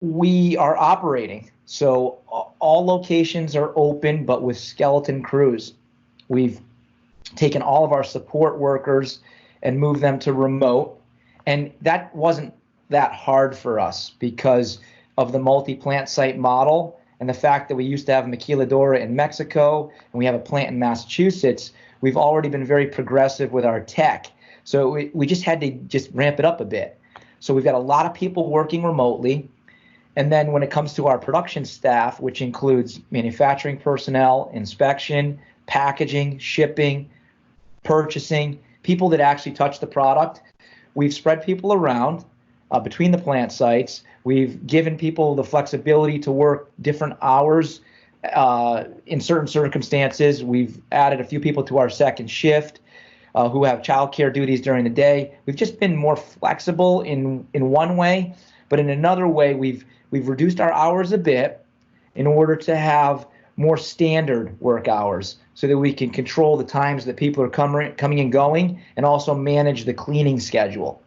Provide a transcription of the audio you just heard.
We are operating. So all locations are open, but with skeleton crews. We've taken all of our support workers and moved them to remote. And that wasn't that hard for us because of the multi-plant site model and the fact that we used to have maquiladora in Mexico and we have a plant in Massachusetts. We've already been very progressive with our tech. So we just had to just ramp it up a bit. So we've got a lot of people working remotely. And then when it comes to our production staff, which includes manufacturing personnel, inspection, packaging, shipping, purchasing, people that actually touch the product, we've spread people around between the plant sites. We've given people the flexibility to work different hours in certain circumstances. We've added a few people to our second shift who have childcare duties during the day. We've just been more flexible in one way, but in another way, we've reduced our hours a bit in order to have more standard work hours so that we can control the times that people are coming and going and also manage the cleaning schedule.